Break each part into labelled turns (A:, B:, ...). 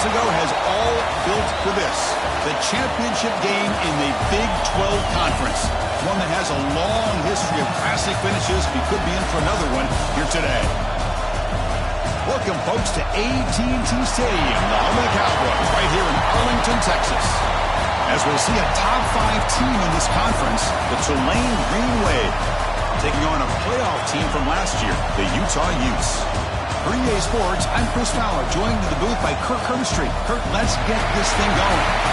A: months ago has all built for this. The championship game in the Big 12 Conference. One that has a long history of classic finishes. We could be in for another one here today. Welcome, folks, to AT&T Stadium, the home of the Cowboys, right here in Arlington, Texas. As we'll see a top 5 team in this conference, the Tulane Green Wave, taking on a playoff team from last year, the Utah Utes. For EA Sports, I'm Chris Fowler, joined in the booth by Kirk Herbstreit. Kirk, let's get this thing going.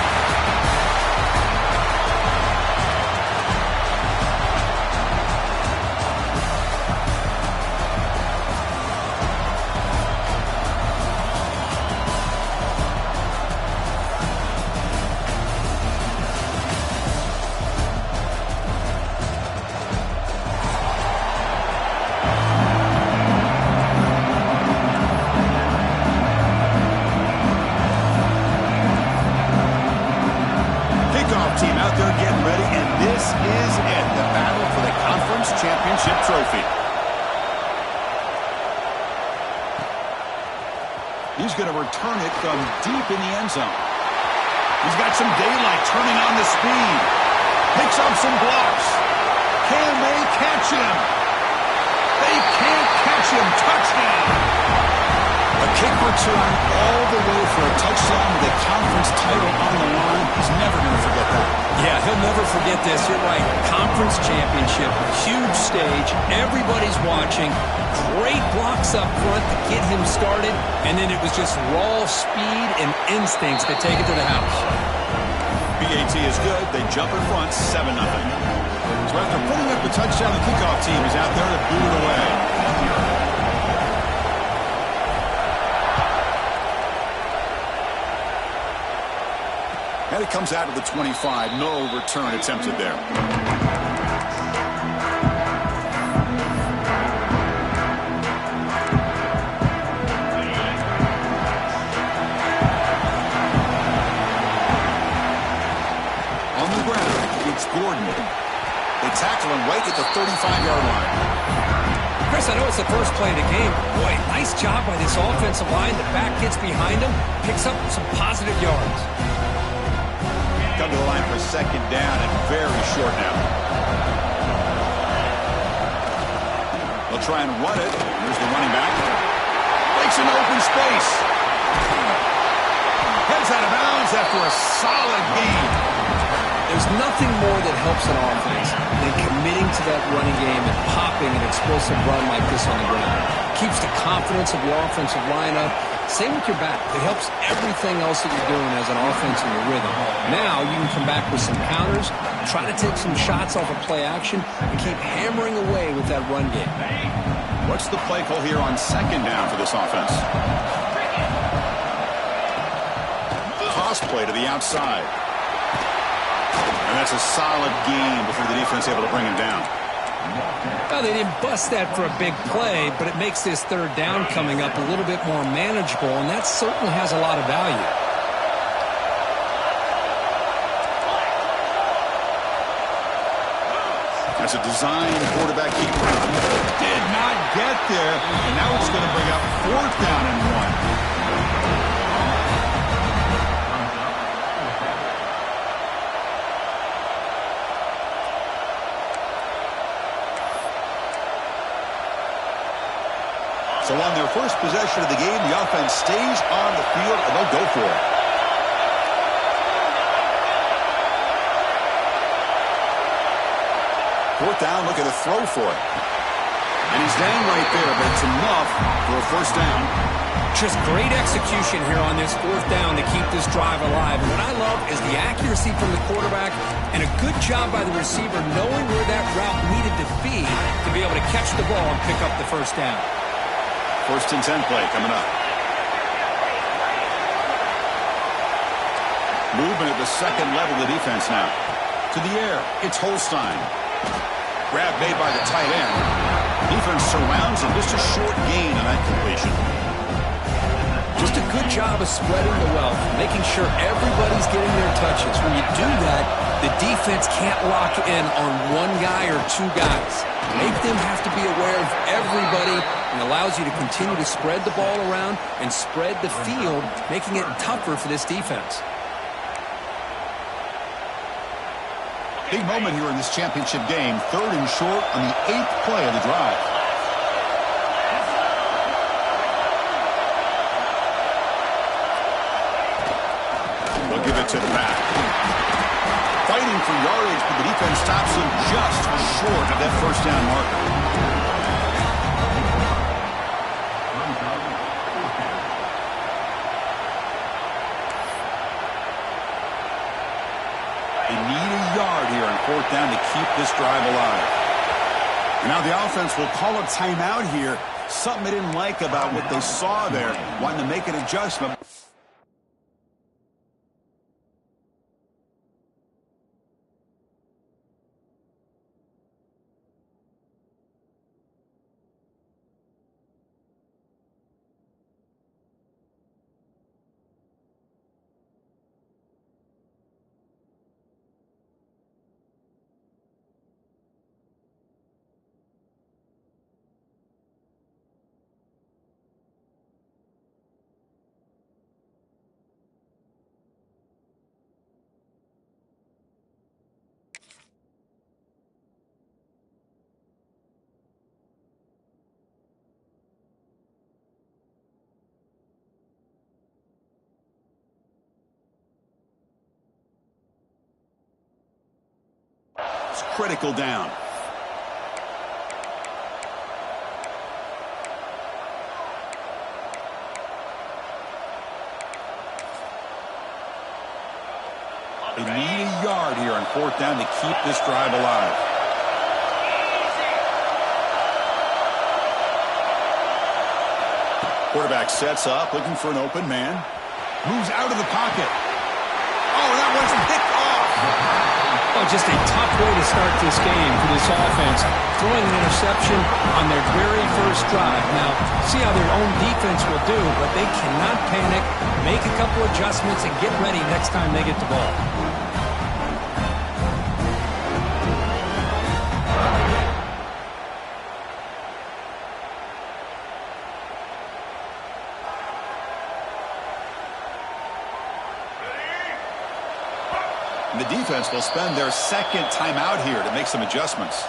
A: Team out there getting ready, and this is it, the battle for the conference championship trophy. He's going to return it from deep in the end zone. He's got some daylight, turning on the speed. Picks up some blocks. Can they catch him? They can't catch him. Touchdown. A kick return all the way for a touchdown with a conference title on the line. He's never going to forget that.
B: Yeah, he'll never forget this. You're right. Conference championship, huge stage. Everybody's watching. Great blocks up front to get him started. And then it was just raw speed and instincts that take it to the house.
A: BAT is good. They jump in front, 7-0. So after putting up the touchdown, the kickoff team is out there to boot it away. And it comes out of the 25. No return attempted there. On the ground, it's Gordon. They tackle him right at the 35-yard line.
B: Chris, I know it's the first play of the game. Boy, nice job by this offensive line. The back gets behind him, picks up some positive yards.
A: Come to the line for second down and very short now. They'll try and run it. Here's the running back. Makes an open space. Heads out of bounds after a solid game.
B: There's nothing more that helps an offense than committing to that running game and popping an explosive run like this on the ground. Keeps the confidence of your offensive lineup. Same with your back. It helps everything else that you're doing as an offense in your rhythm. Now you can come back with some counters, try to take some shots off of play action, and keep hammering away with that run game.
A: What's the play call here on second down for this offense? Toss play to the outside. And that's a solid gain before the defense able to bring him down.
B: Well, they didn't bust that for a big play, but it makes this third down coming up a little bit more manageable, and that certainly has a lot of value.
A: That's a design quarterback keeper. Did not get there, and now it's going to bring up fourth down and 1. So on their first possession of the game, the offense stays on the field, and they'll go for it. Fourth down, look at a throw for it. And he's down right there, but it's enough for a first down.
B: Just great execution here on this fourth down to keep this drive alive. And what I love is the accuracy from the quarterback and a good job by the receiver knowing where that route needed to be able to catch the ball and pick up the first down.
A: First and 10 play coming up. Movement at the second level of the defense now. To the air, it's Holstein. Grab made by the tight end. Defense surrounds him. Just a short gain on that completion.
B: Just a good job of spreading the wealth, making sure everybody's getting their touches. When you do that, the defense can't lock in on one guy or two guys. Make them have to be aware of everybody and allows you to continue to spread the ball around and spread the field, making it tougher for this defense.
A: Big moment here in this championship game. 3rd and short on the 8th play of the drive. They'll give it to the back. Fighting for yardage, but the defense stops him just short of that first down marker. They need a yard here on 4th down to keep this drive alive. And now the offense will call a timeout here. Something they didn't like about what they saw there. Wanting to make an adjustment. Critical down. They need a yard here on 4th down to keep this drive alive. Quarterback sets up, looking for an open man. Moves out of the pocket. Oh, that one's picked off.
B: Oh, just a tough way to start this game for this offense. Throwing an interception on their very first drive. Now, see how their own defense will do, but they cannot panic, make a couple adjustments, and get ready next time they get the ball.
A: The defense will spend their 2nd timeout here to make some adjustments.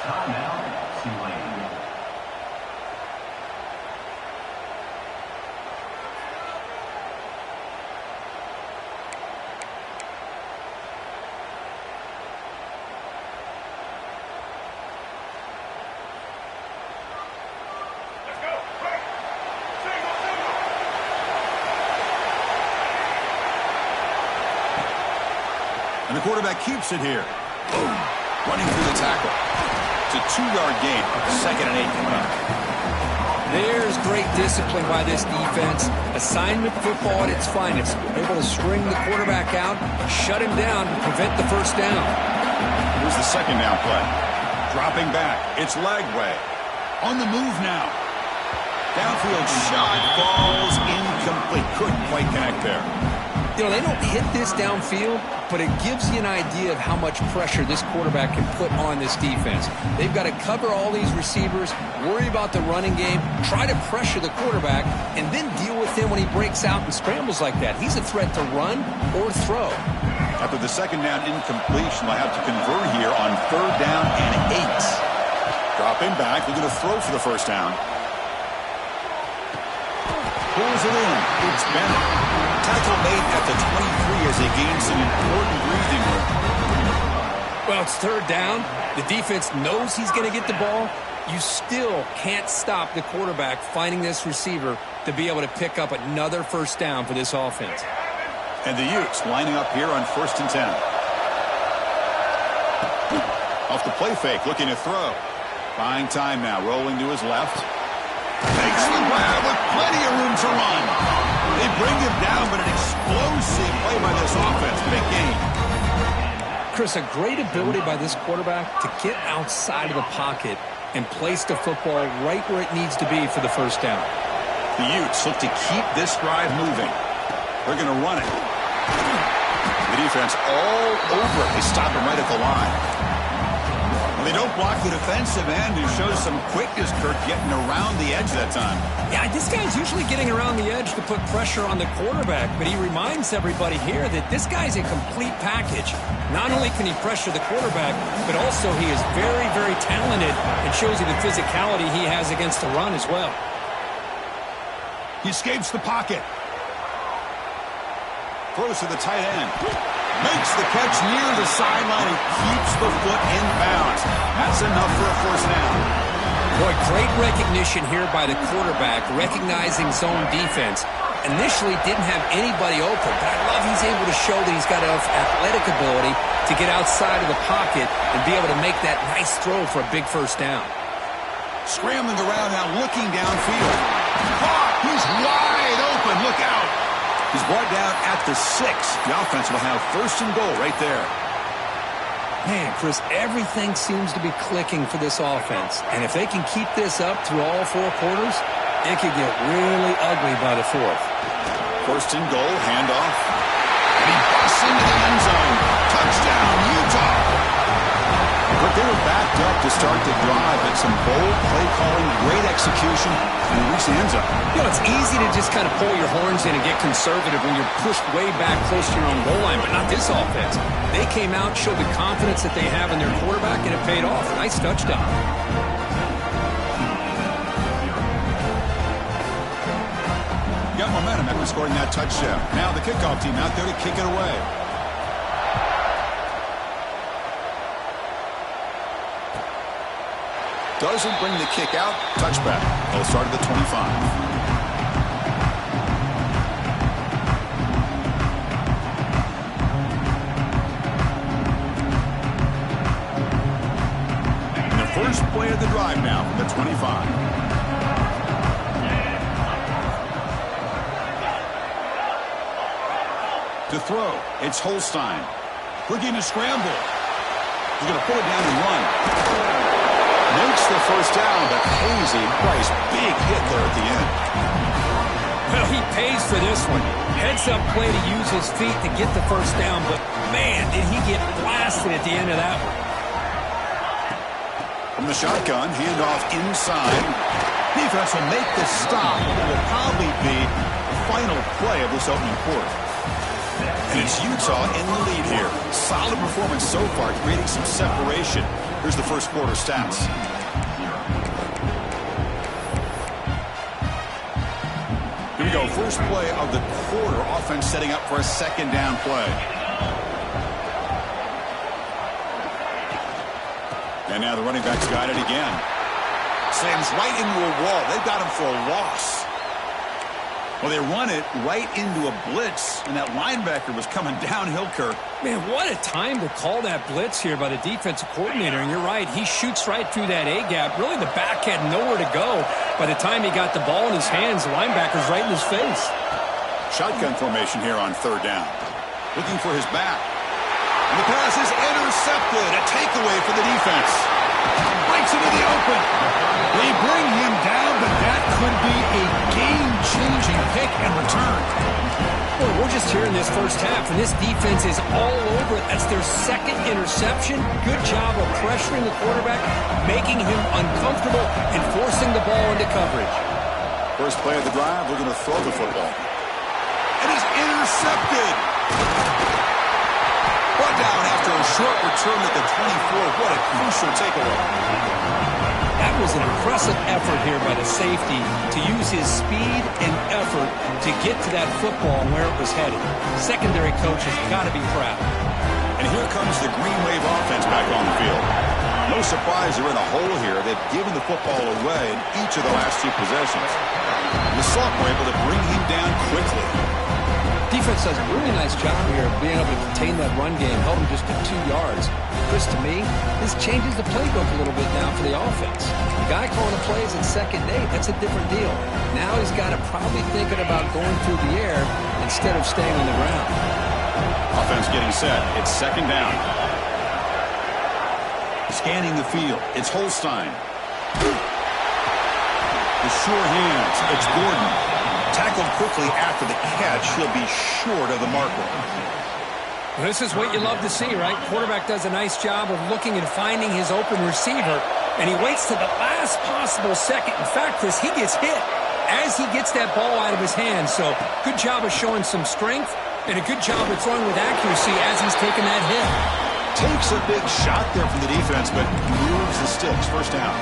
A: And the quarterback keeps it here. Boom. Running through the tackle. It's a 2-yard gain. 2nd and 8 coming up.
B: There's great discipline by this defense. Assignment football at its finest. Able to string the quarterback out, shut him down, to prevent the first down.
A: Here's the 2nd down play. Dropping back. It's leg way. On the move now. Downfield shot falls incomplete. Couldn't quite connect there.
B: You know, they don't hit this downfield, but it gives you an idea of how much pressure this quarterback can put on this defense. They've got to cover all these receivers, worry about the running game, try to pressure the quarterback, and then deal with him when he breaks out and scrambles like that. He's a threat to run or throw.
A: After the 2nd down incompletion, they'll have to convert here on 3rd down and 8. Dropping back, looking to throw for the first down. Pulls it in. It's Bennett. Tackle made at the 23 as they gain some important breathing room.
B: Well, it's 3rd down. The defense knows he's going to get the ball. You still can't stop the quarterback finding this receiver to be able to pick up another first down for this offense.
A: And the Utes lining up here on 1st and 10. Off the play fake, looking to throw. Buying time now, rolling to his left. Takes the grab with plenty of room to run. They bring him down, but an explosive play by this offense. Big gain.
B: Chris, a great ability by this quarterback to get outside of the pocket and place the football right where it needs to be for the first down.
A: The Utes look to keep this drive moving. They're going to run it. The defense all over it. They stop him right at the line. Well, they don't block the defensive end, who shows some quickness, Kirk, getting around the edge that time.
B: Yeah, this guy's usually getting around the edge to put pressure on the quarterback, but he reminds everybody here that this guy's a complete package. Not only can he pressure the quarterback, but also he is very, very talented and shows you the physicality he has against the run as well.
A: He escapes the pocket. Throws to the tight end. Makes the catch near the sideline and keeps the foot in bounds. That's enough for a first down.
B: Boy, great recognition here by the quarterback, recognizing zone defense. Initially didn't have anybody open, but I love he's able to show that he's got enough athletic ability to get outside of the pocket and be able to make that nice throw for a big first down.
A: Scrambling around now, looking downfield. Caught! He's wide open. Look out! He's brought down at the 6. The offense will have first and goal right there.
B: Man, Chris, everything seems to be clicking for this offense. And if they can keep this up through all 4 quarters, it could get really ugly by the 4th.
A: First and goal, handoff. And he busts into the end zone. Touchdown, Utah! But they were backed up to start the drive. It's some bold play calling, great execution, and reach the end zone.
B: You know, it's easy to just kind of pull your horns in and get conservative when you're pushed way back close to your own goal line, but not this offense. They came out, showed the confidence that they have in their quarterback, and it paid off. Nice touchdown.
A: Got momentum after scoring that touchdown. Now the kickoff team out there to kick it away. Doesn't bring the kick out. Touchback. They'll start at the 25. And the first play of the drive now from the 25. To throw, it's Holstein. Looking to scramble. He's going to pull it down and run. Makes the first down, but Hazy, nice big hit there at the end.
B: Well, he pays for this one. Heads-up play to use his feet to get the first down, but man, did he get blasted at the end of that one.
A: From the shotgun, handoff inside. Defense will make the stop. It will probably be the final play of this opening quarter. And it's Utah in the lead here. Solid performance so far, creating some separation. Here's the first quarter stats. Here we go. First play of the quarter. Offense setting up for a second down play. And now the running back's got it again. Slams right into a wall. They've got him for a loss. Well, they run it right into a blitz, and that linebacker was coming downhill, Kirk.
B: Man, what a time to call that blitz here by the defensive coordinator. And you're right, he shoots right through that A-gap. Really, the back had nowhere to go. By the time he got the ball in his hands, the linebacker's right in his face.
A: Shotgun formation here on third down. Looking for his back. And the pass is intercepted. A takeaway for the defense. Breaks into the open. They bring him down, but that could be a game-changing pick and return.
B: Well, we're just here in this first half, and this defense is all over it. That's their second interception. Good job of pressuring the quarterback, making him uncomfortable, and forcing the ball into coverage.
A: First play of the drive, we're going to throw the football. And he's intercepted. Brought down after a short return at the 24. What a crucial takeaway.
B: That was an impressive effort here by the safety to use his speed and effort to get to that football and where it was headed. Secondary coach has got to be proud.
A: And here comes the Green Wave offense back on the field. No surprise they're in a hole here. They've given the football away in each of the last 2 possessions. The Sock were able to bring him down quickly.
B: Defense does a really nice job here of being able to contain that run game, held him just to 2 yards. Chris, to me, this changes the playbook a little bit now for the offense. The guy calling the plays at 2nd and 8, that's a different deal. Now he's got to probably thinking about going through the air instead of staying on the ground.
A: Offense getting set. It's 2nd down. Scanning the field. It's Holstein. The sure hands. It's Gordon. Tackled quickly after the catch. He'll be short of the marker.
B: This is what you love to see, right? Quarterback does a nice job of looking and finding his open receiver, and he waits to the last possible second. In fact, he gets hit as he gets that ball out of his hands. So good job of showing some strength and a good job of throwing with accuracy as he's taking that hit.
A: Takes a big shot there from the defense, but moves the sticks. First down.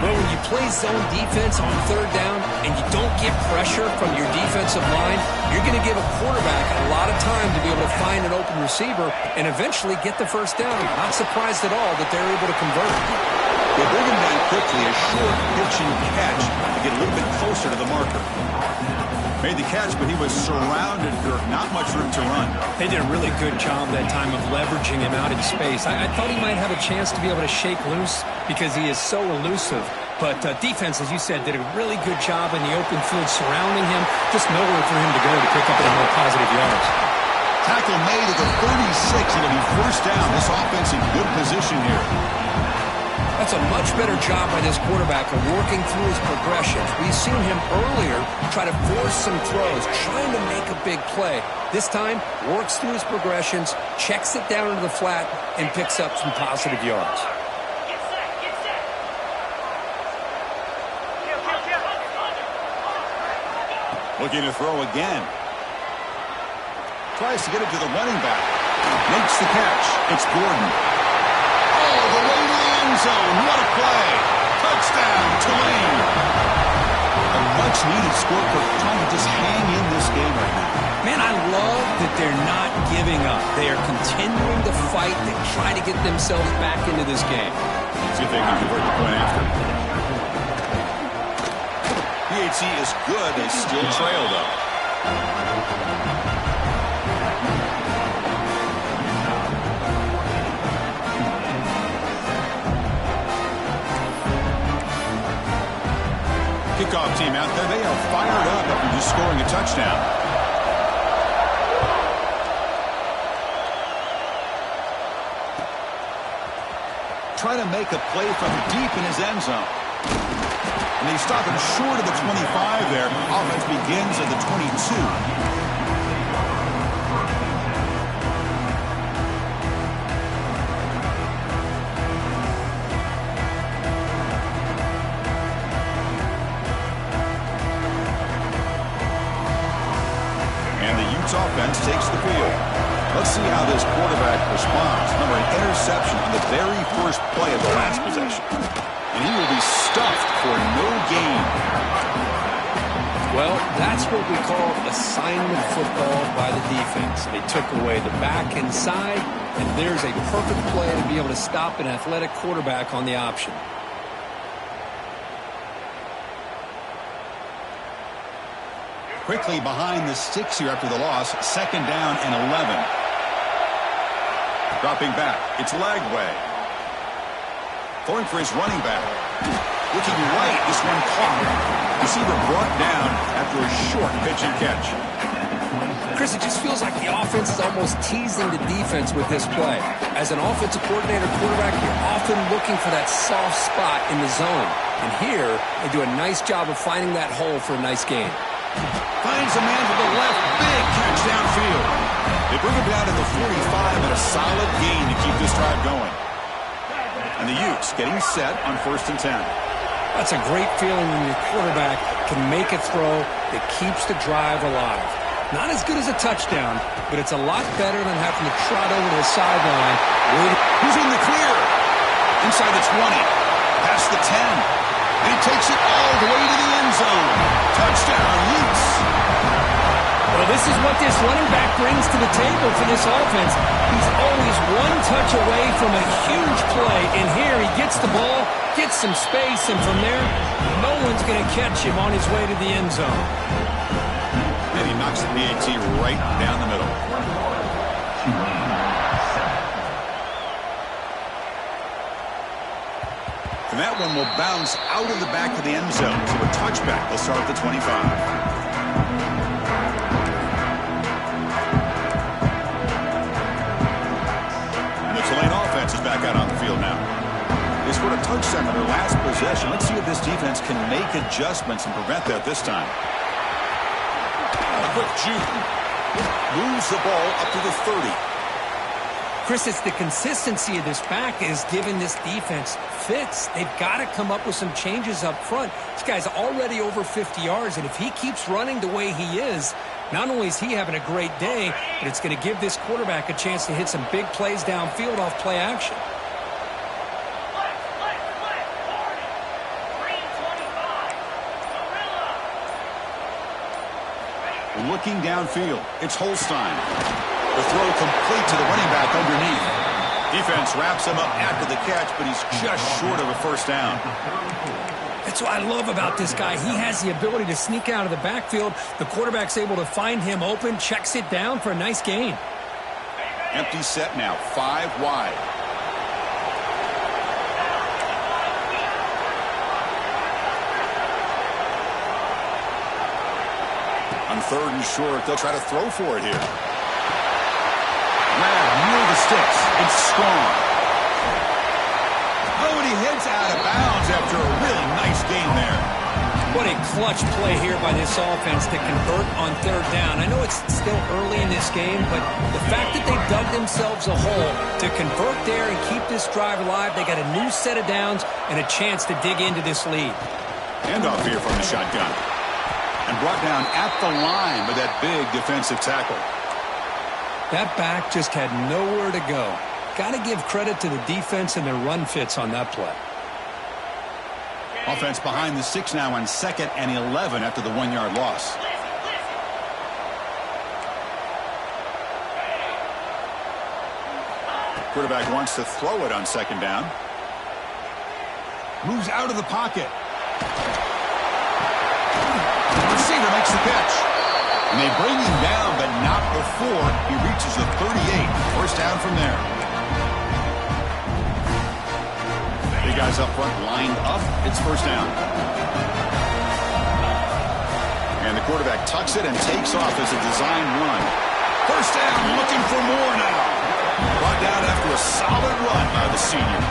B: Well, when you play zone defense on third down and you don't get pressure from your defensive line, you're going to give a quarterback a lot of time to be able to find an open receiver and eventually get the first down. Not surprised at all that they're able to convert.
A: They bring him down quickly, a short pitch and catch to get a little bit closer to the marker. Made the catch, but he was surrounded, Kirk. Not much room to run.
B: They did a really good job that time of leveraging him out in space. I thought he might have a chance to be able to shake loose because he is so elusive. But defense, as you said, did a really good job in the open field surrounding him. Just nowhere for him to go to pick up any more positive yards.
A: Tackle made at the 36. It'll be first down. This offense in good position here.
B: That's a much better job by this quarterback of working through his progressions. We've seen him earlier try to force some throws, trying to make a big play. This time, works through his progressions, checks it down into the flat, and picks up some positive yards.
A: Looking to throw again. Tries to get it to the running back. Makes the catch. It's Gordon. Oh, the way to the end zone. What a play. Touchdown, Tulane. A much-needed score for trying to just hang in this game right now.
B: Man, I love that they're not giving up. They are continuing to fight. They try to get themselves back into this game.
A: See if they can convert the point after. PAT is good. They still trail, though. Kickoff team out there. They are fired up after just scoring a touchdown. Trying to make a play from deep in his end zone. And they stop him short of the 25 there. Offense begins at the 22. Offense takes the field. Let's see how this quarterback responds. Remember, an interception on the very first play of the last possession. And he will be stuffed for no gain.
B: Well, that's what we call assignment football by the defense. They took away the back inside, and there's a perfect play to be able to stop an athletic quarterback on the option.
A: Quickly behind the sticks here after the loss. Second down and 11. Dropping back. It's Lagway. Throwing for his running back. Looking right. This one caught. Receiver brought down after a short pitch and catch.
B: Chris, it just feels like the offense is almost teasing the defense with this play. As an offensive coordinator quarterback, you're often looking for that soft spot in the zone. And here, they do a nice job of finding that hole for a nice gain.
A: Finds a man to the left. Big catch downfield. They bring him down to the 45 and a solid gain to keep this drive going. And the Utes getting set on 1st and 10.
B: That's a great feeling when your quarterback can make a throw that keeps the drive alive. Not as good as a touchdown, but it's a lot better than having to trot over to the sideline.
A: He's in the clear. Inside the 20. Past the 10. And he takes it all the way to the end zone. Touchdown, Utes.
B: Well, this is what this running back brings to the table for this offense. He's always one touch away from a huge play. And here he gets the ball, gets some space, and from there, no one's going to catch him on his way to the end zone.
A: And he knocks the PAT right down the middle. And that one will bounce out of the back of the end zone. So a touchback. They'll start at the 25. And the Tulane offense is back out on the field now. They scored a touchdown on their last possession. Let's see if this defense can make adjustments and prevent that this time. A quick juke. Moves the ball up to the 30.
B: Chris, it's the consistency of this back is giving this defense fits. They've got to come up with some changes up front. This guy's already over 50 yards, and if he keeps running the way he is, not only is he having a great day, but it's going to give this quarterback a chance to hit some big plays downfield off play action.
A: Looking downfield, it's Holstein. The throw complete to the running back underneath. Defense wraps him up after the catch, but he's just short of a first down.
B: That's what I love about this guy. He has the ability to sneak out of the backfield. The quarterback's able to find him open, checks it down for a nice gain.
A: Empty set now, 5 wide. On 3rd and short, they'll try to throw for it here. Grab near the sticks. It's strong. Oh, and he heads out of bounds after a really nice gain there.
B: What a clutch play here by this offense to convert on 3rd down. I know it's still early in this game, but the fact that they dug themselves a hole to convert there and keep this drive alive, they got a new set of downs and a chance to dig into this lead.
A: Handoff here from the shotgun. And brought down at the line with that big defensive tackle.
B: That back just had nowhere to go. Got to give credit to the defense and their run fits on that play.
A: Offense behind the 6 now on 2nd and 11 after the 1-yard loss. Quarterback wants to throw it on 2nd down. Moves out of the pocket. Receiver makes the catch. And they bring him down, but not before he reaches the 38. First down from there. Big guys up front lined up. It's first down. And the quarterback tucks it and takes off as a design run. First down, looking for more now. Brought down after a solid run by the senior.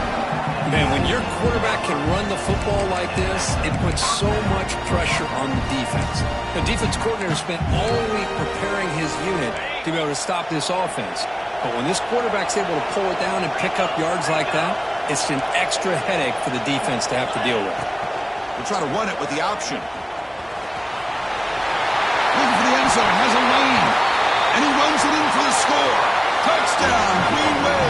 B: Man, when your quarterback can run the football like this, it puts so much pressure on the defense. The defense coordinator spent all week preparing his unit to be able to stop this offense. But when this quarterback's able to pull it down and pick up yards like that, it's an extra headache for the defense to have to deal with.
A: We'll try to run it with the option. Looking for the end zone, has a lane. And he runs it in for the score. Touchdown, Green Bay.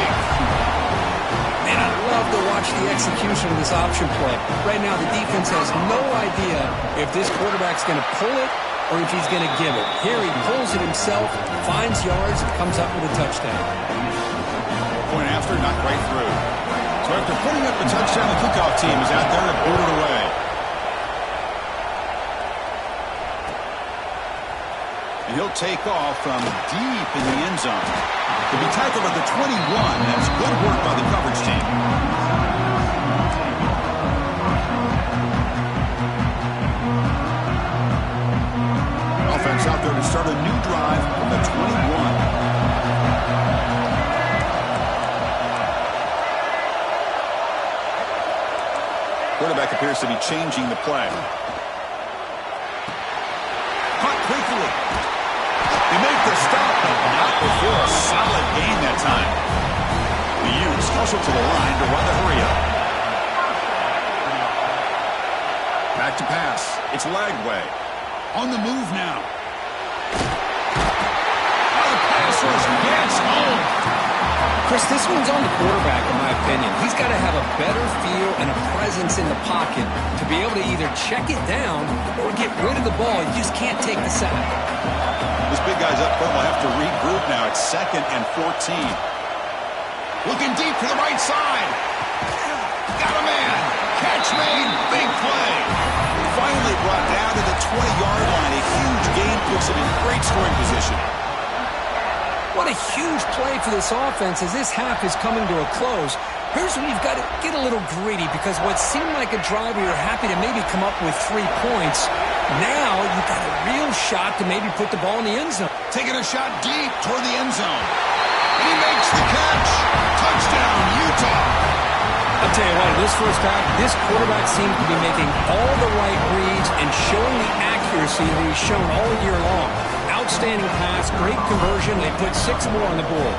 B: Man, I love to watch the execution of this option play. Right now, the defense has no idea if this quarterback's going to pull it or if he's going to give it. Here, he pulls it himself, finds yards, and comes up with a touchdown.
A: Point after, not quite through. So after putting up the touchdown, the kickoff team is out there to boot it away. And he'll take off from deep in the end zone. To be tackled at the 21, that's good work by the coverage team. Offense out there to start a new drive from the 21. Quarterback appears to be changing the play. Caught quickly. They make the stop, but not before a solid gain that time. The Utes hustle to the line to run the hurry-up. Back to pass. It's Lagway. On the move now. Oh, the pass rush gets home.
B: Chris, this one's on the quarterback, in my opinion. He's got to have a better feel and a presence in the pocket to be able to either check it down or get rid of the ball. You just can't take the sack.
A: This big guy's up front will have to regroup now. It's 2nd and 14. Looking deep to the right side. Got a man. Catch made. Big play. Finally brought down to the 20-yard line. A huge gain puts him in great scoring position.
B: What a huge play for this offense as this half is coming to a close. Here's where you've got to get a little greedy because what seemed like a drive where you're happy to maybe come up with 3 points, now you've got a real shot to maybe put the ball in the end zone.
A: Taking a shot deep toward the end zone. And he makes the catch. Touchdown, Utah.
B: I'll tell you what, in this first half, this quarterback seems to be making all the right reads and showing the accuracy that he's shown all year long. Outstanding pass, great conversion. They put 6 more on the board.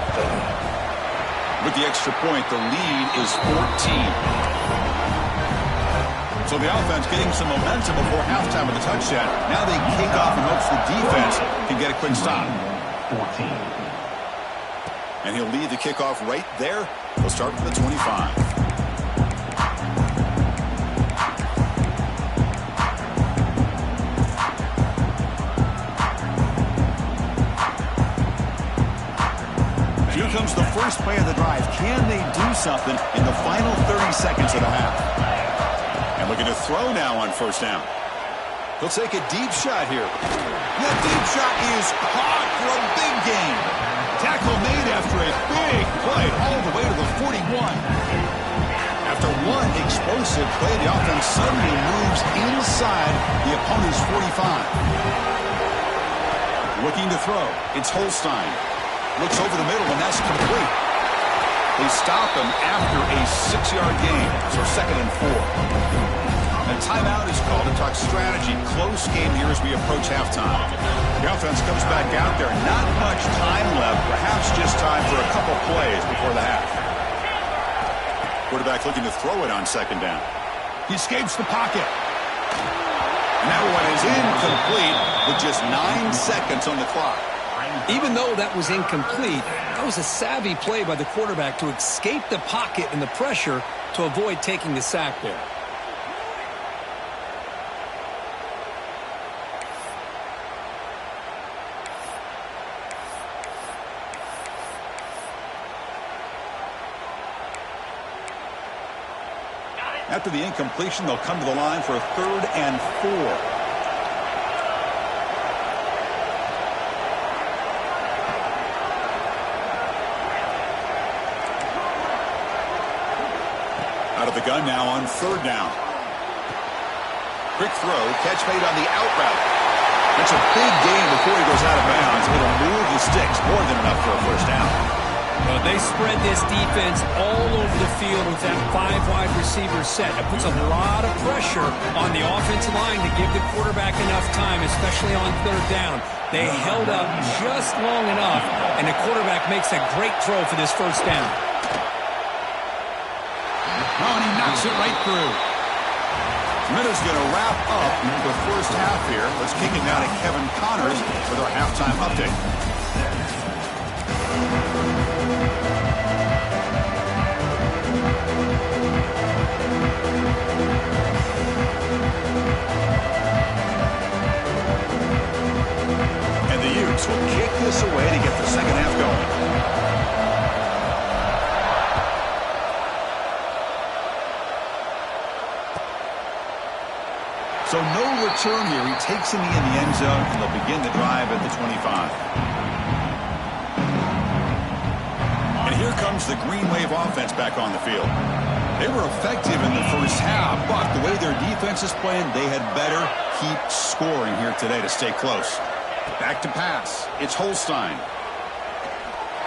A: With the extra point, the lead is 14. So the offense getting some momentum before halftime with the touchdown. Now they kick off and hopes the defense can get a quick stop. 14. And he'll lead the kickoff right there. He'll start from the 25. Here comes the first play of the drive. Can they do something in the final 30 seconds of the half? And looking to throw now on first down. He'll take a deep shot here. That deep shot is caught for a big gain. Tackle made after a big play all the way to the 41. After one explosive play, the offense suddenly moves inside the opponent's 45. Looking to throw. It's Holstein. Looks over the middle, and that's complete. They stop him after a 6-yard gain, so 2nd and 4. A timeout is called to talk strategy. Close game here as we approach halftime. The offense comes back out there. Not much time left, perhaps just time for a couple plays before the half. Quarterback looking to throw it on 2nd down. He escapes the pocket. And that one is incomplete with just 9 seconds on the clock.
B: Even though that was incomplete, that was a savvy play by the quarterback to escape the pocket and the pressure to avoid taking the sack there.
A: After the incompletion, they'll come to the line for a 3rd and 4. Out of the gun now on 3rd down. Quick throw, catch made on the out route. That's a big gain before he goes out of bounds. It'll move the sticks, more than enough for a first down.
B: Well, they spread this defense all over the field with that 5 wide receiver set. It puts a lot of pressure on the offensive line to give the quarterback enough time, especially on 3rd down. They held up just long enough, and the quarterback makes a great throw for this first down.
A: Oh, and he knocks it right through. Minutes going to wrap up the first half here. Let's kick it now to Kevin Connors with our halftime update. And the Utes will kick this away to get the second half going. So no return here. He takes him in the end zone, and they'll begin the drive at the 25. And here comes the Green Wave offense back on the field. They were effective in the first half, but the way their defense is playing, they had better keep scoring here today to stay close. Back to pass. It's Holstein.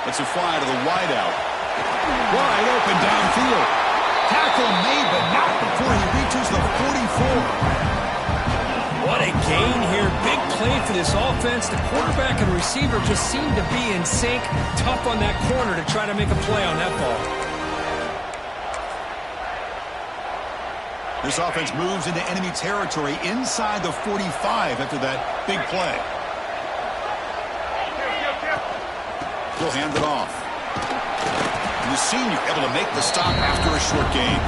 A: Lets it fly to the wideout. Wide open downfield. Tackle made, but not before he reaches the 44.
B: What a gain here. Big play for this offense. The quarterback and receiver just seem to be in sync. Tough on that corner to try to make a play on that ball.
A: This offense moves into enemy territory inside the 45 after that big play. He'll hand it off. And the senior able to make the stop after a short gain.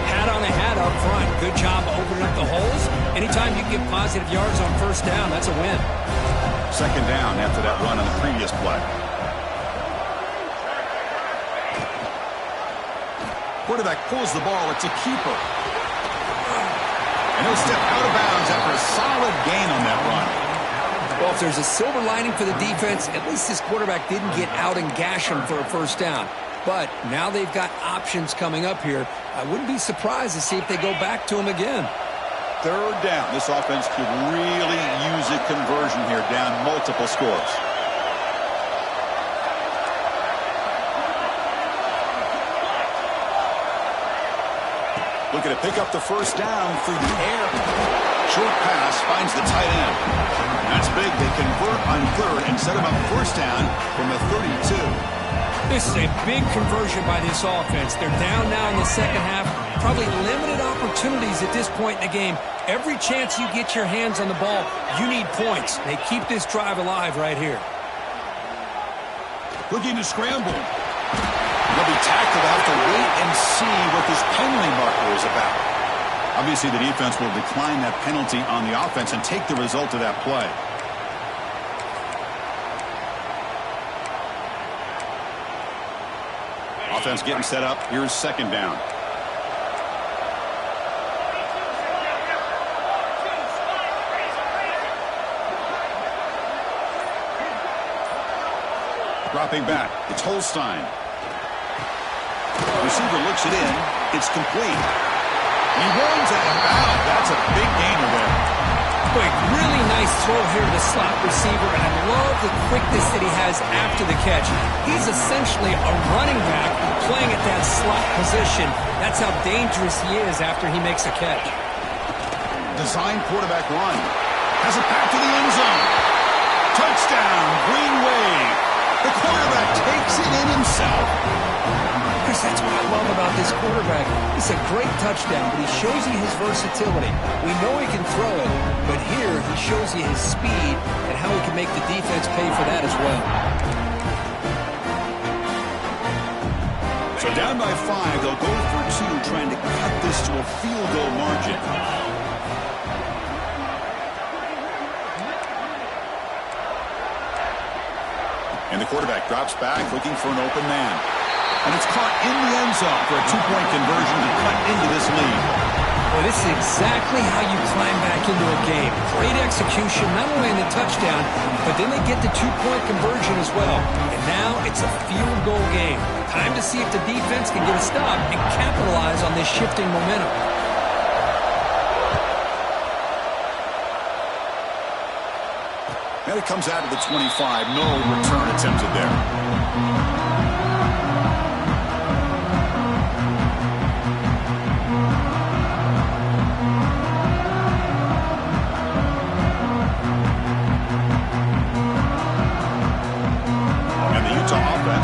B: Hat on a hat up front. Good job opening up the holes. Anytime you can get positive yards on first down, that's a win.
A: 2nd down after that run on the previous play. Quarterback pulls the ball. It's a keeper. And he'll step out of bounds after a solid gain on that run.
B: Well, if there's a silver lining for the defense, at least this quarterback didn't get out and gash him for a first down. But now they've got options coming up here. I wouldn't be surprised to see if they go back to him again.
A: 3rd down. This offense could really use a conversion here, down multiple scores. Looking to pick up the first down through the air. Short pass finds the tight end. That's big. They convert on third and set him up first down from the 32.
B: This is a big conversion by this offense. They're down now in the second half. Probably limited opportunities at this point in the game. Every chance you get your hands on the ball, you need points. They keep this drive alive right here.
A: Looking to scramble. They'll be tackled. They'll have to wait and see what this penalty marker is about. Obviously, the defense will decline that penalty on the offense and take the result of that play. Offense getting set up. Here's second down. Dropping back. It's Holstein. Receiver looks it in. It's complete. He runs out of bounds. That's a big gainer there.
B: Quick, really nice throw here to the slot receiver, and I love the quickness that he has after the catch. He's essentially a running back playing at that slot position. That's how dangerous he is after he makes a catch.
A: Design quarterback run. Has it back to the end zone. Touchdown, Green Wave. The quarterback takes it in himself.
B: Chris, that's what I love about this quarterback. It's a great touchdown, but he shows you his versatility. We know he can throw it, but here he shows you his speed and how he can make the defense pay for that as well.
A: So down by 5, they'll go for 2, trying to cut this to a field goal margin. And the quarterback drops back, looking for an open man. And it's caught in the end zone for a 2-point conversion to cut into this lead.
B: Well, this is exactly how you climb back into a game. Great execution, not only in the touchdown, but then they get the 2-point conversion as well. And now it's a field goal game. Time to see if the defense can get a stop and capitalize on this shifting momentum.
A: And it comes out of the 25. No return attempted there.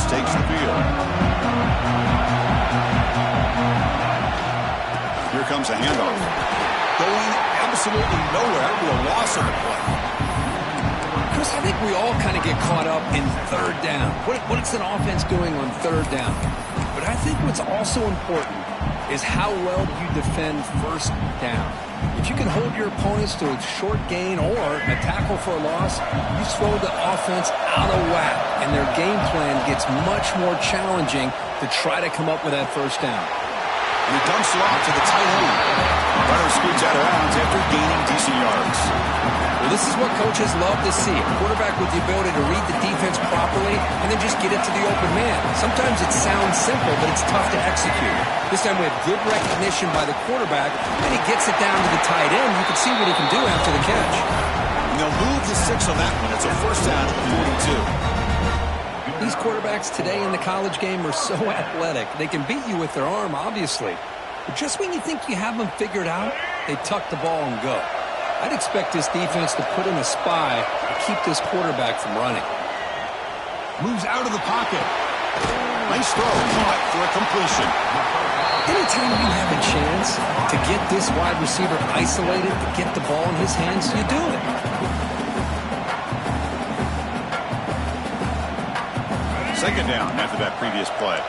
A: Takes the field. Here comes a handoff. Going absolutely nowhere. That'll be a loss of the play.
B: Chris, I think we all kind of get caught up in third down. What is an offense doing on third down? But I think what's also important is how well you defend first down. If you can hold your opponents to a short gain or a tackle for a loss, you throw the offense out of whack, and their game plan gets much more challenging to try to come up with that first down.
A: And he dumps it off to the tight end. Runner scoots out of bounds after gaining decent yards.
B: Well, this is what coaches love to see. A quarterback with the ability to read the defense properly and then just get it to the open man. Sometimes it sounds simple, but it's tough to execute. This time we have good recognition by the quarterback, and he gets it down to the tight end. You can see what he can do after the catch.
A: And they'll move the 6 on that one. It's a first down at the 42.
B: These quarterbacks today in the college game are so athletic. They can beat you with their arm, obviously. But just when you think you have them figured out, they tuck the ball and go. I'd expect this defense to put in a spy to keep this quarterback from running.
A: Moves out of the pocket. Nice throw. Caught for a completion.
B: Anytime you have a chance to get this wide receiver isolated, to get the ball in his hands, you do it.
A: Second down after that previous play.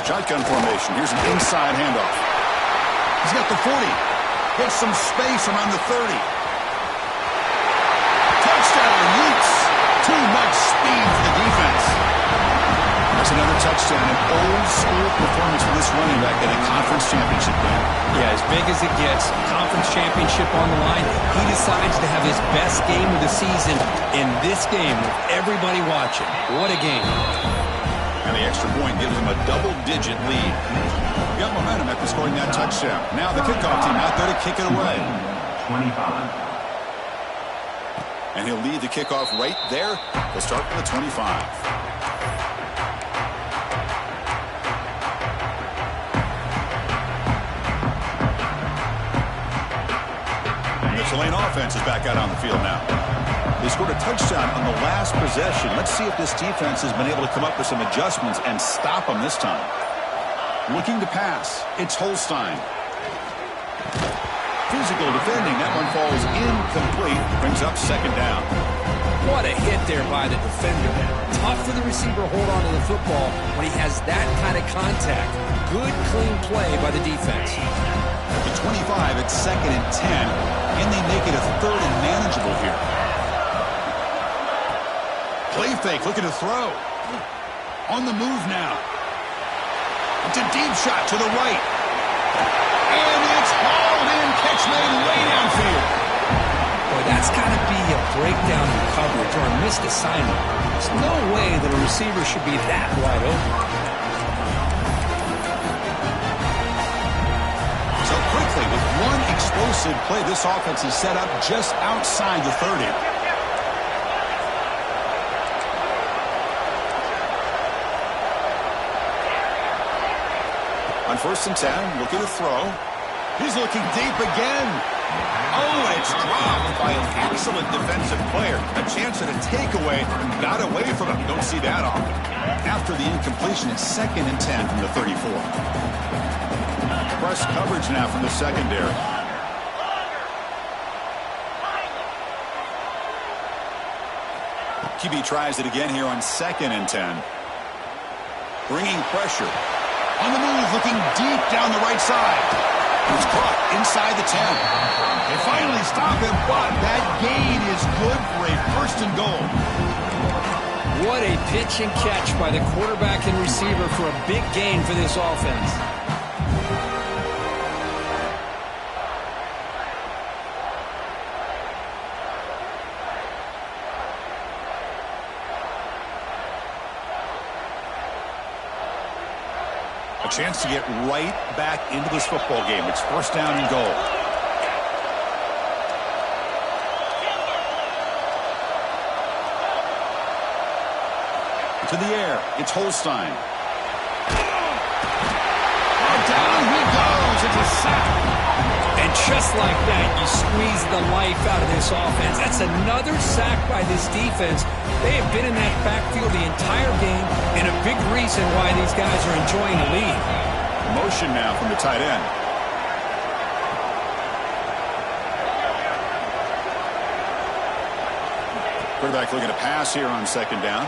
A: Shotgun formation. Here's an inside handoff. He's got the 40. Gets some space around the 30. Touchdown, Yeats. Too much speed for the defense. That's another touchdown. An old-school performance for this running back in a conference championship game.
B: Yeah, as big as it gets, conference championship on the line. He decides to have his best game of the season in this game with everybody watching. What a game.
A: And the extra point gives him a double-digit lead. He got momentum after scoring that touchdown. Now the kickoff team out there to kick it away.
C: 25.
A: And he'll lead the kickoff right there. They'll start from the 25. Tulane offense is back out on the field now. They scored a touchdown on the last possession. Let's see if this defense has been able to come up with some adjustments and stop them this time. Looking to pass. It's Holstein. Physical defending. That one falls incomplete. Brings up second down.
B: What a hit there by the defender. Tough for the receiver to hold on to the football when he has that kind of contact. Good, clean play by the defense.
A: At the 25, it's 2nd and 10, and they make it a 3rd and manageable here. Play fake, looking to throw. On the move now. It's a deep shot to the right. And it's hauled in, catch made way downfield.
B: Boy, that's got to be a breakdown in coverage or a missed assignment. There's no way that a receiver should be that wide open.
A: So quickly, with one explosive play, this offense is set up just outside the 30. On 1st and 10, looking to throw. He's looking deep again. Oh, and it's dropped by an excellent defensive player. A chance at a takeaway. Got away from him. You don't see that often. After the incompletion, it's 2nd and 10 from the 34. Press coverage now from the secondary. QB tries it again here on 2nd and 10. Bringing pressure. On the move, looking deep down the right side. He's caught inside the 10. They finally stop him, but that gain is good for a 1st and goal.
B: What a pitch and catch by the quarterback and receiver for a big gain for this offense.
A: A chance to get right back into this football game. It's 1st down and goal. To the air. It's Holstein. Oh, down he goes. It's a sack.
B: And just like that, you squeeze the life out of this offense. That's another sack by this defense. They have been in that backfield the entire game, and a big reason why these guys are enjoying the lead.
A: Motion now from the tight end. Quarterback looking to pass here on 2nd down.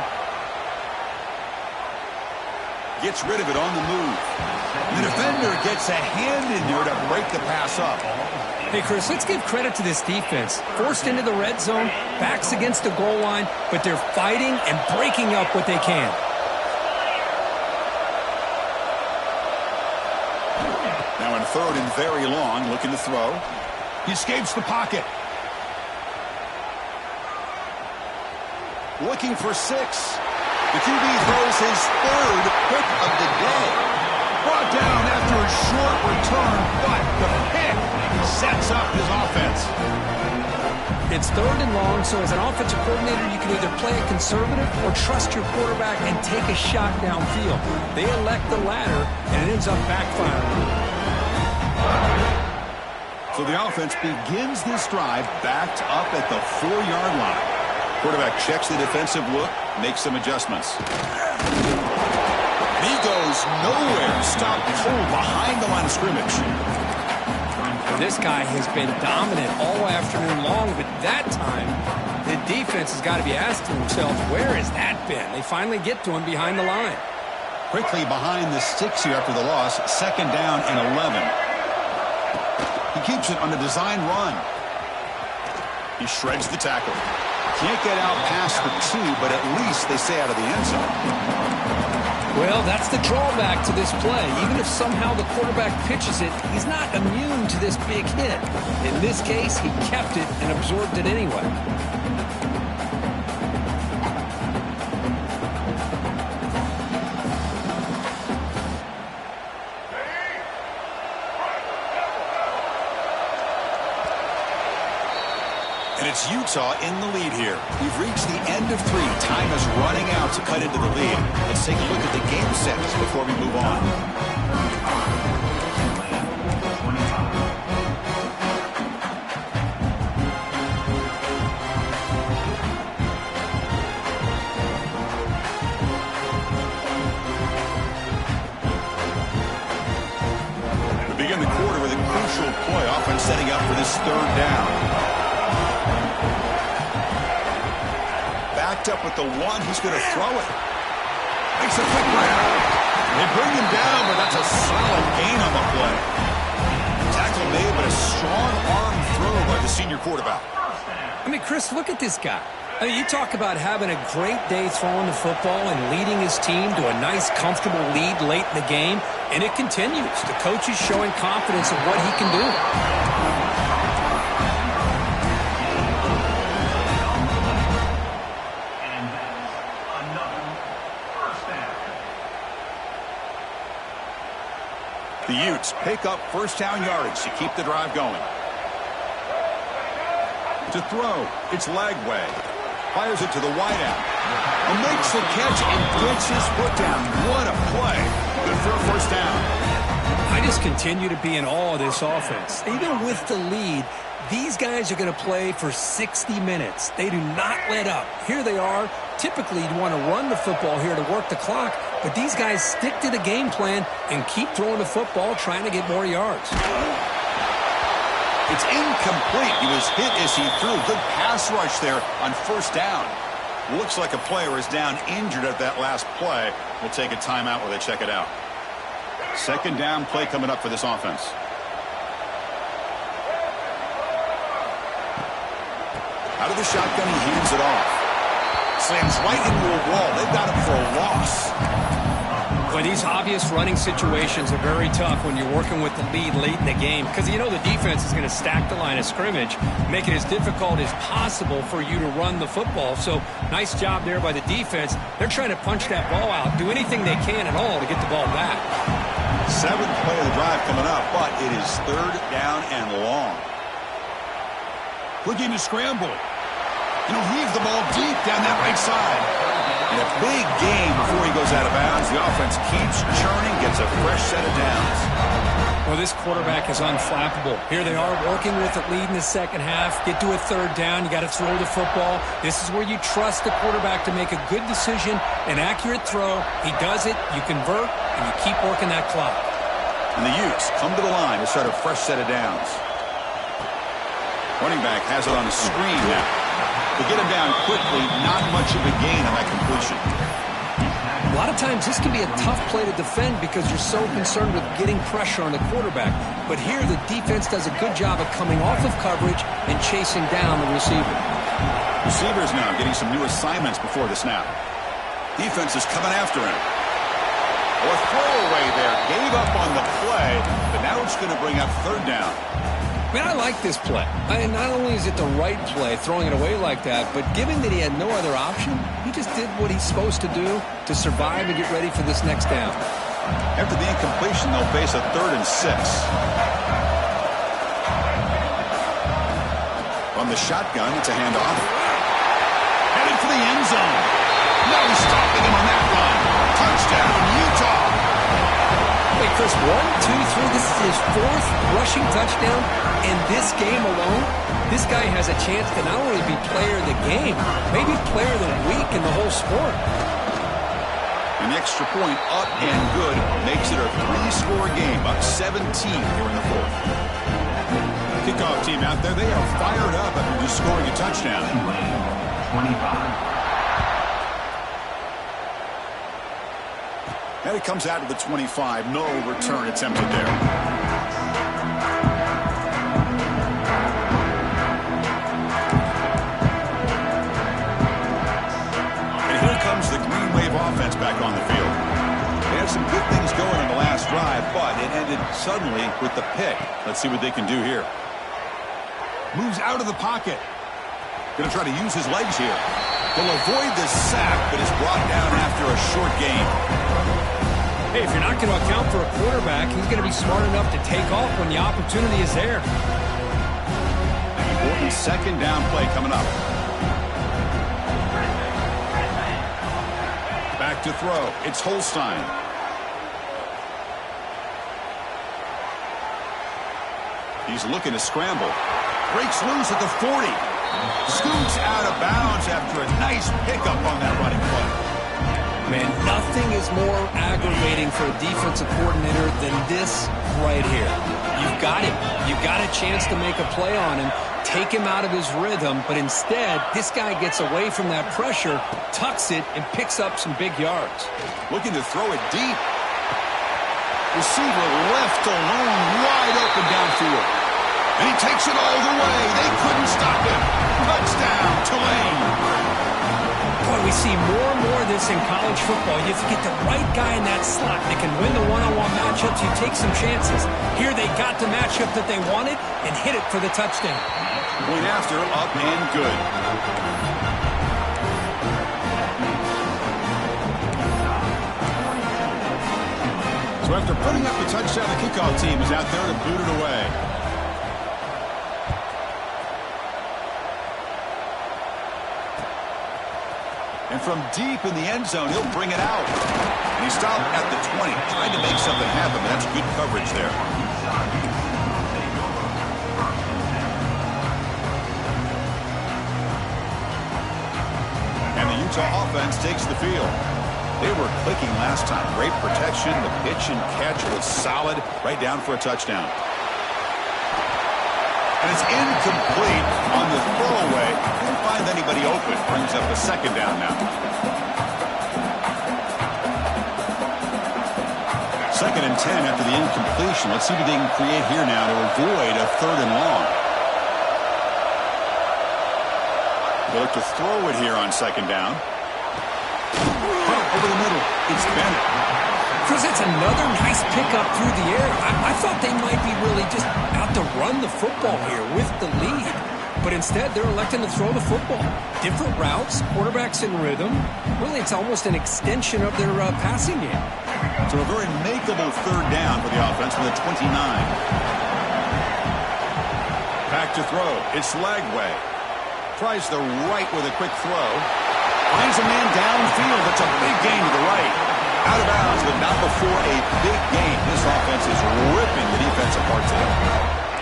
A: Gets rid of it on the move. The defender gets a hand in there to break the pass up.
B: Hey, Chris, let's give credit to this defense. Forced into the red zone, backs against the goal line, but they're fighting and breaking up what they can.
A: Now in 3rd and very long, looking to throw. He escapes the pocket. Looking for 6. The QB throws his 3rd pick of the day. Brought down after a short return, but the pick sets up his offense.
B: It's 3rd and long, so as an offensive coordinator, you can either play it conservative or trust your quarterback and take a shot downfield. They elect the latter, and it ends up backfiring.
A: So the offense begins this drive backed up at the 4-yard line. Quarterback checks the defensive look, makes some adjustments. And he goes nowhere. Stopped cold behind the line of scrimmage.
B: This guy has been dominant all afternoon long, but that time, the defense has got to be asking themselves, where has that been? They finally get to him behind the line.
A: Quickly behind the sticks here after the loss. 2nd down and 11. He keeps it on a design run. He shreds the tackle. Can't get out past the 2, but at least they stay out of the end zone.
B: Well, that's the drawback to this play. Even if somehow the quarterback pitches it, he's not immune to this big hit. In this case, he kept it and absorbed it anyway.
A: And it's Utah in the lead here. We've reached the end of 3. Time is running out to cut into the lead. Let's take a look at the game sets before we move on. this third down. Backed up with the one. He's going to throw it. Makes a quick grab. They bring him down, but that's a solid gain on the play. Tackle made, but a strong arm throw by the senior quarterback.
B: I mean, Chris, look at this guy. I mean, you talk about having a great day throwing the football and leading his team to a nice, comfortable lead late in the game, and it continues. The coach is showing confidence of what he can do.
A: The Utes pick up first down yardage to keep the drive going. To throw, it's Lagway. Fires it to the wideout. And makes the catch and gets his foot down. What a play. Good for a first down.
B: I just continue to be in awe of this offense. Even with the lead, these guys are going to play for 60 minutes. They do not let up. Here they are. Typically, you want to run the football here to work the clock, but these guys stick to the game plan and keep throwing the football, trying to get more yards.
A: It's incomplete. He was hit as he threw. Good pass rush there on first down. Looks like a player is down injured at that last play. We'll take a timeout while they check it out. Second down play coming up for this offense. Out of the shotgun, he hands it off. Slams right into a wall. They've got him for a loss.
B: Well, these obvious running situations are very tough when you're working with the lead late in the game because you know the defense is going to stack the line of scrimmage, make it as difficult as possible for you to run the football. So nice job there by the defense. They're trying to punch that ball out, do anything they can at all to get the ball back.
A: Seventh play of the drive coming up, but it is third down and long. Looking to scramble. And he'll heave the ball deep down that right side. And a big gain before he goes out of bounds. The offense keeps churning, gets a fresh set of downs.
B: Well, this quarterback is unflappable. Here they are working with the lead in the second half. Get to a third down. You got to throw the football. This is where you trust the quarterback to make a good decision, an accurate throw. He does it, you convert, and you keep working that clock.
A: And the Utes come to the line to start a fresh set of downs. Running back has it on the screen now. To get him down quickly, not much of a gain on that completion.
B: A lot of times this can be a tough play to defend because you're so concerned with getting pressure on the quarterback. But here the defense does a good job of coming off of coverage and chasing down the receiver.
A: Receivers now getting some new assignments before the snap. Defense is coming after him. A throwaway there. Gave up on the play, but now it's going to bring up third down.
B: Man, I like this play. Not only is it the right play, throwing it away like that, but given that he had no other option, he just did what he's supposed to do to survive and get ready for this next down.
A: After the incompletion, they'll face a 3rd and 6. From the shotgun, it's a handoff. Headed for the end zone. No stopping him on that run. Touchdown, Utah.
B: Wait, Chris, 1, 2, 3, this is his 4th rushing touchdown in this game alone. This guy has a chance to not only be player of the game, maybe player of the week in the whole sport.
A: An extra point up and good makes it a 3-score game, up 17 here in the 4th. Kickoff team out there, they are fired up after just scoring a touchdown. 25. And it comes out to the 25. No return attempted there. And here comes the Green Wave offense back on the field. They had some good things going on the last drive, but it ended suddenly with the pick. Let's see what they can do here. Moves out of the pocket. Going to try to use his legs here. He'll avoid the sack, but is brought down after a short gain.
B: Hey, if you're not going to account for a quarterback, he's going to be smart enough to take off when the opportunity is there.
A: An important second down play coming up. Back to throw. It's Holstein. He's looking to scramble. Breaks loose at the 40. Scoots out of bounds after a nice pickup on that running play.
B: Man, nothing is more aggravating for a defensive coordinator than this right here. You've got him. You've got a chance to make a play on him, take him out of his rhythm, but instead, this guy gets away from that pressure, tucks it, and picks up some big yards.
A: Looking to throw it deep. Receiver left alone, wide open downfield. And he takes it all the way. They couldn't stop him. Touchdown, Tulane.
B: Boy, we see more and more of this in college football. You have to get the right guy in that slot that can win the one-on-one matchups. You take some chances. Here they got the matchup that they wanted and hit it for the touchdown.
A: Point after, up and good. So after putting up the touchdown, the kickoff team is out there to boot it away. And from deep in the end zone, he'll bring it out. And he stopped at the 20, trying to make something happen, but that's good coverage there. And the Utah offense takes the field. They were clicking last time. Great protection. The pitch and catch was solid. Right down for a touchdown. And it's incomplete on the throwaway. Couldn't find anybody open. Brings up a second down now. Second and 10 after the incompletion. Let's see what they can create here now to avoid a third and long. They look to throw it here on second down. Over the middle. It's Bennett.
B: Chris, that's another nice pickup through the air. I thought they might be really just out to run the football here with the lead. But instead, they're electing to throw the football. Different routes, quarterbacks in rhythm. Really, it's almost an extension of their passing game.
A: So a very makeable third down for the offense with a 29. Back to throw. It's Lagway. Tries the right with a quick throw. Finds a man downfield. It's a big gain to the right. Out of bounds, but not before a big gain. This offense is ripping the defense apart today.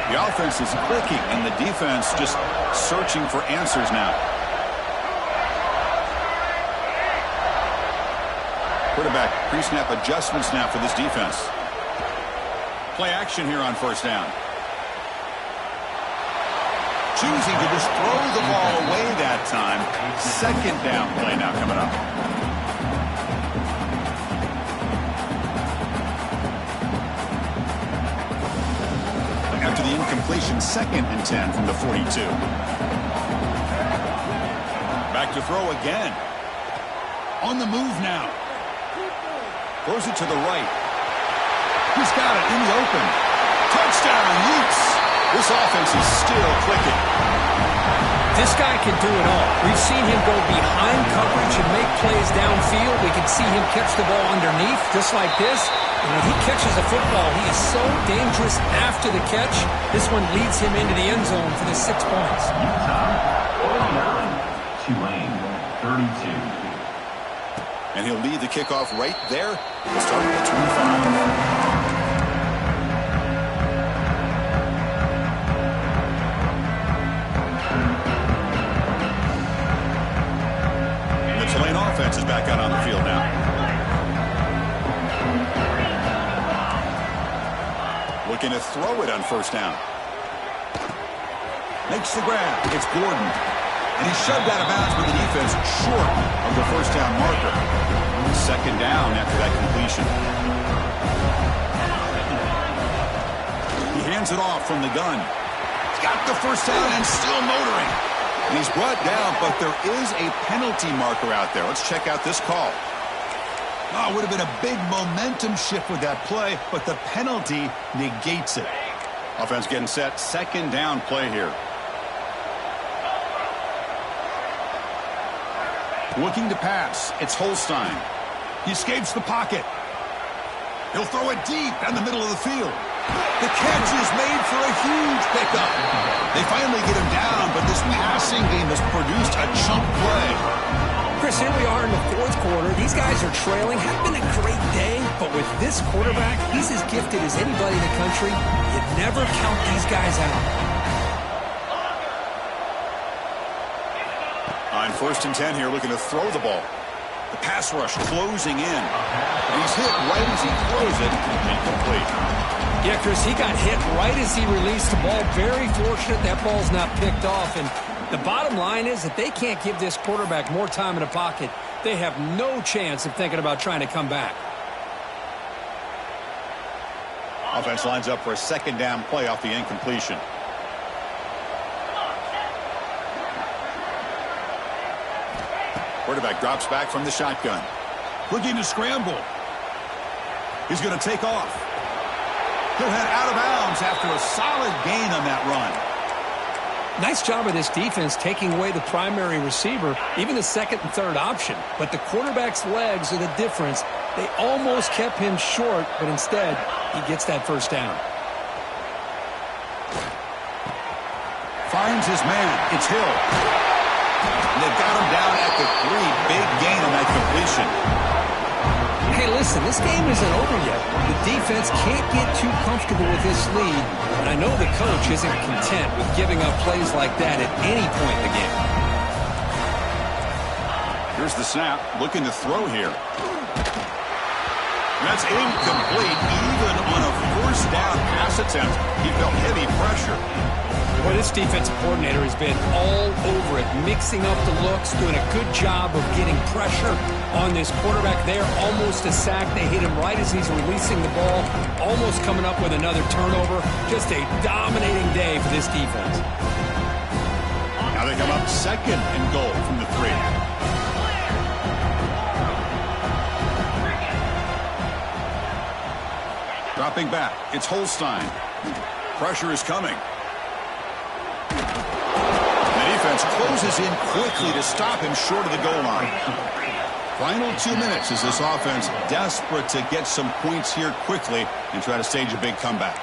A: The offense is clicking, and the defense just searching for answers now. Quarterback pre-snap adjustments now for this defense. Play action here on first down. Choosing to just throw the ball away that time. Second down play now coming up. After the incompletion, second and 10 from the 42. Back to throw again. On the move now. Throws it to the right. He's got it in the open. Touchdown, Utes. This offense is still clicking.
B: This guy can do it all. We've seen him go behind coverage and make plays downfield. We can see him catch the ball underneath, just like this. And when he catches a football, he is so dangerous after the catch. This one leads him into the end zone for the 6 points.
C: Tulane, 32.
A: And he'll lead the kickoff right there. He'll start at the 25. Offense is back out on the field now. Looking to throw it on first down. Makes the grab. It's Gordon. And he's shoved out of bounds with the defense short of the first down marker. Second down after that completion. He hands it off from the gun. He's got the first down and still motoring. And he's brought down, but there is a penalty marker out there. Let's check out this call. Oh, it would have been a big momentum shift with that play, but the penalty negates it. Offense getting set. Second down play here. Looking to pass. It's Holstein. He escapes the pocket. He'll throw it deep down the middle of the field. The catch is made for a huge pickup. They finally get him down, but this passing game has produced a chunk play.
B: Chris, here we are in the fourth quarter. These guys are trailing. Have been a great day, but with this quarterback, he's as gifted as anybody in the country. You never count these guys out.
A: On first and 10 here, looking to throw the ball. The pass rush closing in. And he's hit right as he throws it. Incomplete.
B: Yeah, Chris, he got hit right as he released the ball. Very fortunate that ball's not picked off. And the bottom line is that they can't give this quarterback more time in the pocket. They have no chance of thinking about trying to come back.
A: Offense lines up for a second down play off the incompletion. Quarterback drops back from the shotgun. Looking to scramble. He's going to take off. He'll head out of bounds after a solid gain on that run.
B: Nice job of this defense taking away the primary receiver, even the second and third option. But the quarterback's legs are the difference. They almost kept him short, but instead, he gets that first down.
A: Finds his man. It's Hill. And they've got him down at the 3. Big gain on that completion.
B: Hey, listen, this game isn't over yet. The defense can't get too comfortable with this lead, and I know the coach isn't content with giving up plays like that at any point in the game.
A: Here's the snap, looking to throw here. That's incomplete. Even on a first down pass attempt, he felt heavy pressure.
B: Boy, this defensive coordinator has been all over it, mixing up the looks, doing a good job of getting pressure on this quarterback there. Almost a sack. They hit him right as he's releasing the ball, almost coming up with another turnover. Just a dominating day for this defense.
A: Now they come up second and goal from the 3. Dropping back, it's Holstein. Pressure is coming. The defense closes in quickly to stop him short of the goal line. Final 2 minutes as this offense desperate to get some points here quickly and try to stage a big comeback.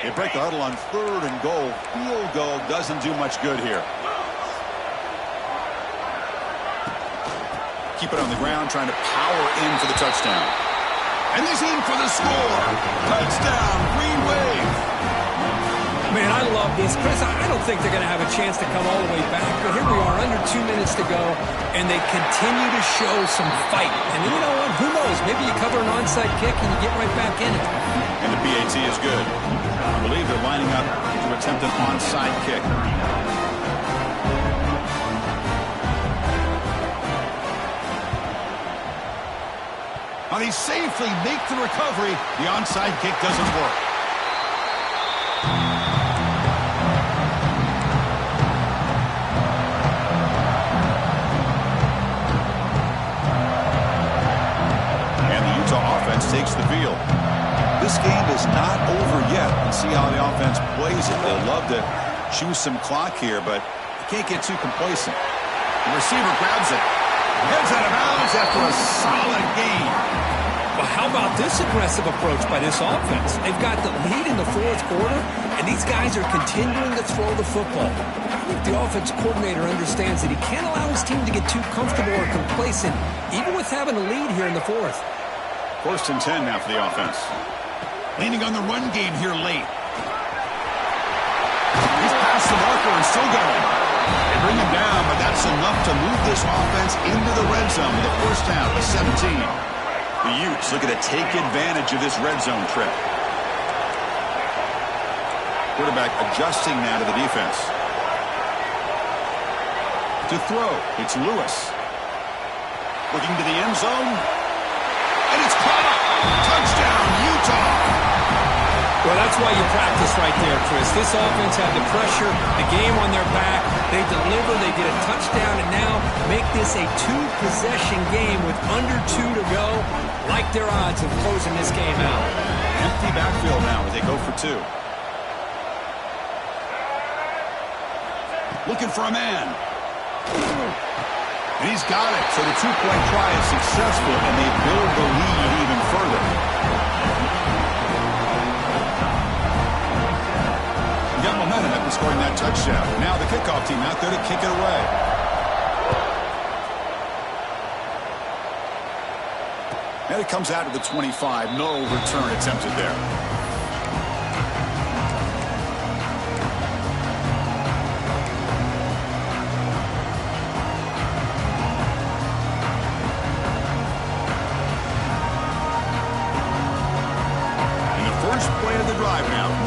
A: They break the huddle on 3rd and goal. Field goal doesn't do much good here. Keep it on the ground, trying to power in for the touchdown. And he's in for the score. Touchdown, Green Wave.
B: Man, I love this. Chris, I don't think they're going to have a chance to come all the way back, but here we are, under 2 minutes to go, and they continue to show some fight. And you know what? Who knows? Maybe you cover an onside kick and you get right back in it.
A: And the PAT is good. I believe they're lining up to attempt an onside kick. Now they safely make the recovery. The onside kick doesn't work. And the Utah offense takes the field. This game is not over yet. Let's see how the offense plays it. They love to chew some clock here, but they can't get too complacent. The receiver grabs it. Heads out of bounds after a solid gain.
B: Well, how about this aggressive approach by this offense? They've got the lead in the 4th quarter, and these guys are continuing to throw the football. I think the offense coordinator understands that he can't allow his team to get too comfortable or complacent, even with having a lead here in the 4th.
A: 1st and 10 now for the offense. Leaning on the run game here late. He's past the marker and still going. They bring him down, but that's enough to move this offense into the red zone with a first down to 17. The Utes looking to take advantage of this red zone trip. Quarterback adjusting now to the defense. To throw, it's Lewis. Looking to the end zone. And it's caught. Touchdown, Utah.
B: Well, that's why you practice right there, Chris. This offense had the pressure, the game on their back. They deliver, they get a touchdown, and now make this a 2-possession game with under 2 to go. Like their odds of closing this game out.
A: Empty backfield now as they go for 2. Looking for a man. And he's got it. So the 2-point try is successful, and they build the lead even further. Got momentum after scoring that touchdown. Now the kickoff team out there to kick it away. And it comes out to the 25. No return attempted there.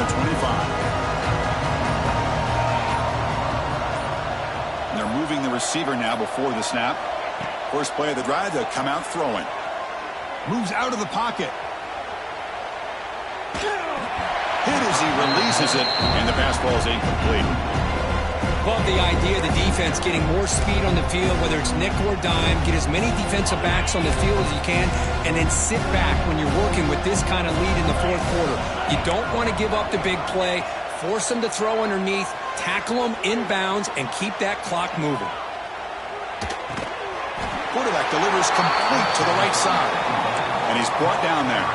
A: the 25. They're moving the receiver now before the snap. First play of the drive, they'll come out throwing. Moves out of the pocket. Hit as he releases it, and the pass ball is incomplete.
B: Love the idea of the defense getting more speed on the field, whether it's nickel or dime. Get as many defensive backs on the field as you can, and then sit back when you're working with this kind of lead in the fourth quarter. You don't want to give up the big play. Force them to throw underneath, tackle them inbounds, and keep that clock moving.
A: Quarterback delivers complete to the right side, and he's brought down there.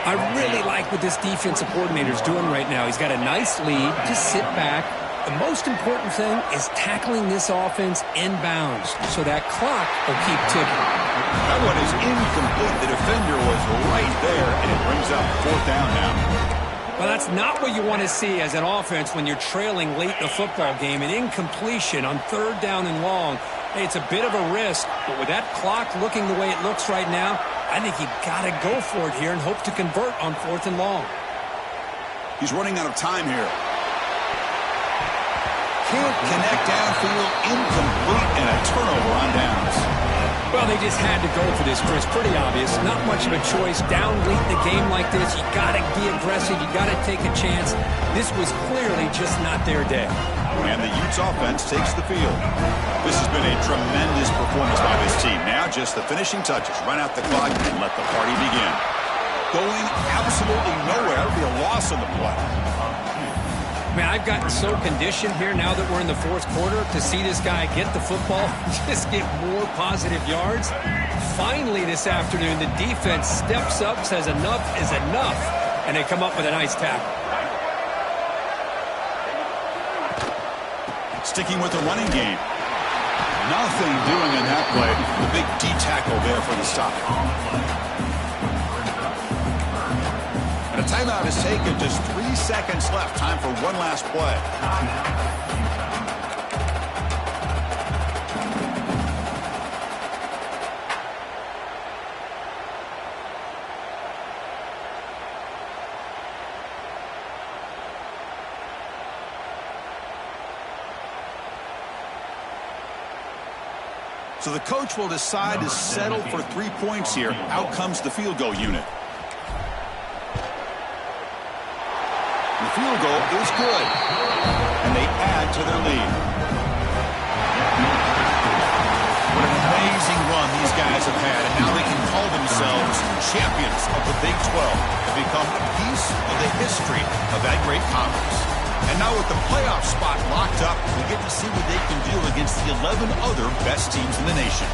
B: I really like what this defensive coordinator is doing right now. He's got a nice lead. Just sit back. The most important thing is tackling this offense inbounds so that clock will keep ticking.
A: That one is incomplete. The defender was right there, and it brings up fourth down now.
B: Well, that's not what you want to see as an offense when you're trailing late in the football game. An incompletion on third down and long. Hey, it's a bit of a risk, but with that clock looking the way it looks right now, I think you've got to go for it here and hope to convert on fourth and long.
A: He's running out of time here. Can't connect downfield, incomplete, and a turnover on downs.
B: Well, they just had to go for this, Chris. Pretty obvious. Not much of a choice. Down late in the game like this, you got to be aggressive. You got to take a chance. This was clearly just not their day.
A: And the Utes offense takes the field. This has been a tremendous performance by this team. Now just the finishing touches. Run out the clock and let the party begin. Going absolutely nowhere. It'll be a loss on the play.
B: Man, I've gotten so conditioned here now that we're in the fourth quarter to see this guy get the football, just get more positive yards. Finally this afternoon, the defense steps up, says enough is enough, and they come up with a nice tackle.
A: Sticking with the running game. Nothing doing in that play. The big D tackle there for the stop. And a timeout is taken. Just 3 seconds left. Time for one last play. So the coach will decide to settle for 3 points here. Out comes the field goal unit. The field goal is good. And they add to their lead. What an amazing run these guys have had. And now they can call themselves champions of the Big 12 and become a piece of the history of that great conference. And now with the playoff spot locked up, we get to see what they can do against the 11 other best teams in the nation.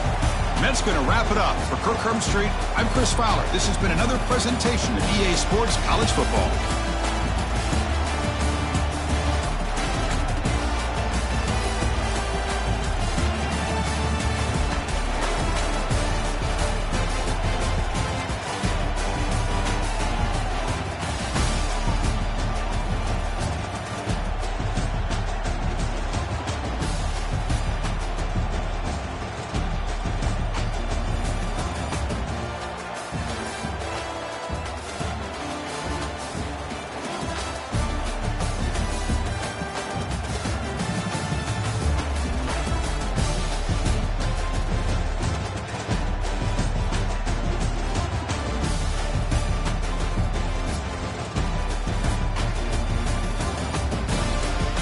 A: And that's going to wrap it up. For Kirk Street, I'm Chris Fowler. This has been another presentation of EA Sports College Football.